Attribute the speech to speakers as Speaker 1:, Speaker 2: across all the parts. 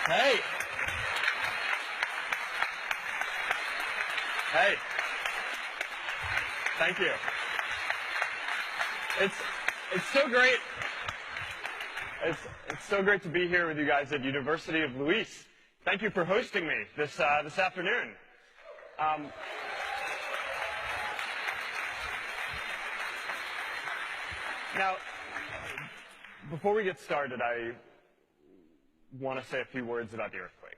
Speaker 1: Hey. Hey. Thank you. It's so great. It's so great to be here with you guys at University of Luis. Thank you for hosting me this afternoon. Now, before we get started, I want to say a few words about the earthquake.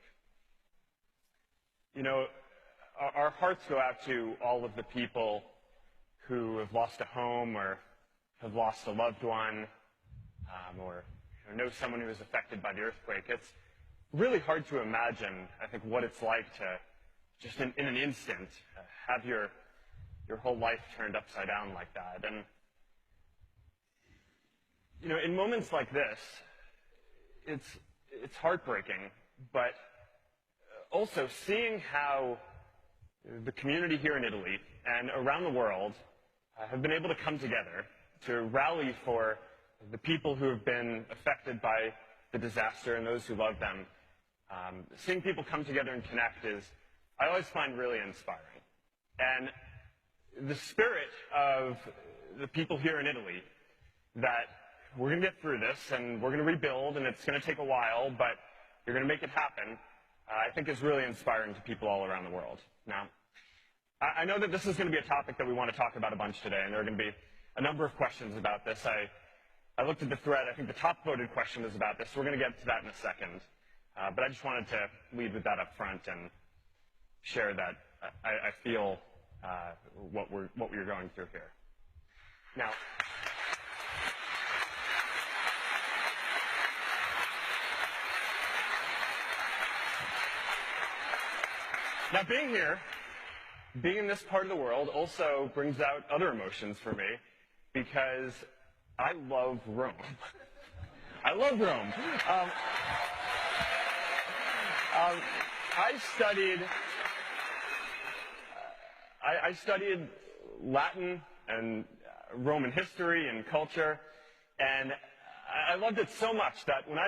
Speaker 1: You know, our hearts go out to all of the people who have lost a home or have lost a loved one or know someone who was affected by the earthquake. It's really hard to imagine, I think, what it's like to just in an instant have your whole life turned upside down like that. And you know, in moments like this, it's heartbreaking, but also seeing how the community here in Italy and around the world have been able to come together to rally for the people who have been affected by the disaster and those who love them. Seeing people come together and connect I always find really inspiring. And the spirit of the people here in Italy that we're going to get through this and we're going to rebuild and it's going to take a while, but you're going to make it happen, I think is really inspiring to people all around the world. Now, I know that this is going to be a topic that we want to talk about a bunch today, and there are going to be a number of questions about this. I looked at the thread. I think the top voted question was about this, so we're going to get to that in a second. But I just wanted to lead with that up front and share that I feel what we're going through here. Now, being here, being in this part of the world also brings out other emotions for me because I love Rome. I love Rome. I studied Latin and Roman history and culture, and I loved it so much that when I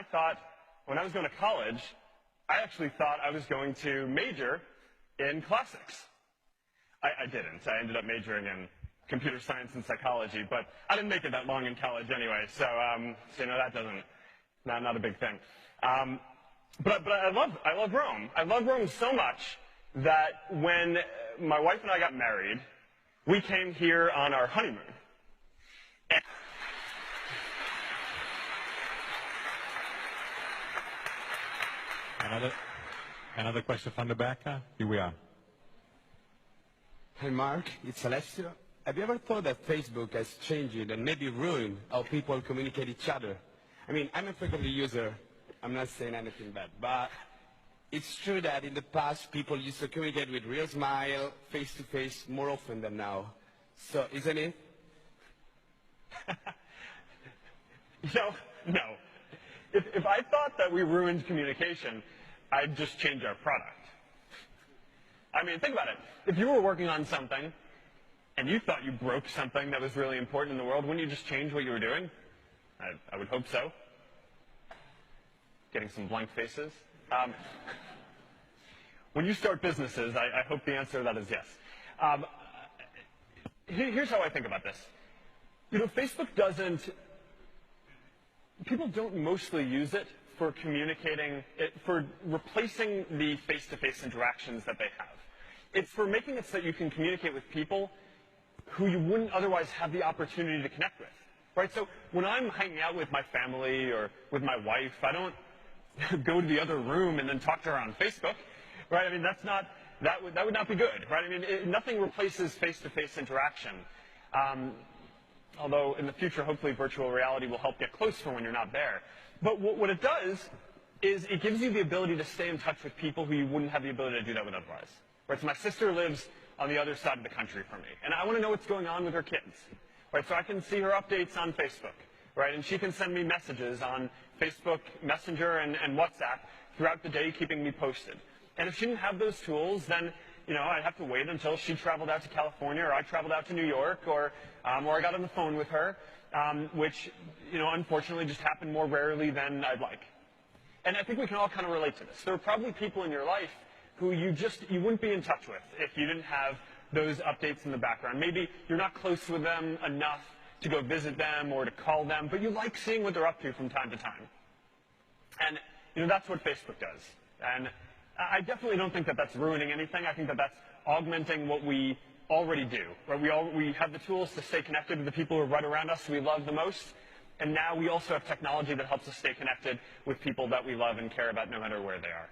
Speaker 1: was going to college, I actually thought I was going to major in classics. I didn't. I ended up majoring in computer science and psychology, but I didn't make it that long in college anyway, so you know, not a big thing. But I love Rome. I love Rome so much that when my wife and I got married, we came here on our honeymoon.
Speaker 2: Another question from the back. Here we are.
Speaker 3: Hi, Mark. It's Alessio. Have you ever thought that Facebook has changed and maybe ruined how people communicate each other? I mean, I'm a frequent user. I'm not saying anything bad, but it's true that in the past, people used to communicate with real smile, face-to-face, more often than now. So, isn't it?
Speaker 1: No. If I thought that we ruined communication, I'd just change our product. I mean, think about it. If you were working on something and you thought you broke something that was really important in the world, wouldn't you just change what you were doing? I would hope so. Getting some blank faces. When you start businesses, I hope the answer to that is yes. Here's how I think about this. You know, Facebook people don't mostly use it for communicating, for replacing the face-to-face interactions that they have. It's for making it so that you can communicate with people who you wouldn't otherwise have the opportunity to connect with, right? So when I'm hanging out with my family or with my wife, I don't go to the other room and then talk to her on Facebook, right? I mean, that would not be good, right? I mean, nothing replaces face-to-face interaction. Although in the future, hopefully virtual reality will help get close for when you're not there. But what it does is it gives you the ability to stay in touch with people who you wouldn't have the ability to do that with otherwise. Right? So my sister lives on the other side of the country from me, and I want to know what's going on with her kids. Right? So I can see her updates on Facebook, right? And she can send me messages on Facebook Messenger and WhatsApp throughout the day, keeping me posted. And if she didn't have those tools, then you know, I'd have to wait until she traveled out to California or I traveled out to New York or I got on the phone with her, which, you know, unfortunately just happened more rarely than I'd like. And I think we can all kind of relate to this. There are probably people in your life who you wouldn't be in touch with if you didn't have those updates in the background. Maybe you're not close with them enough to go visit them or to call them, but you like seeing what they're up to from time to time. And that's what Facebook does. And I definitely don't think that that's ruining anything. I think that that's augmenting what we already do. Right? We have the tools to stay connected to the people who are right around us we love the most. And now we also have technology that helps us stay connected with people that we love and care about no matter where they are.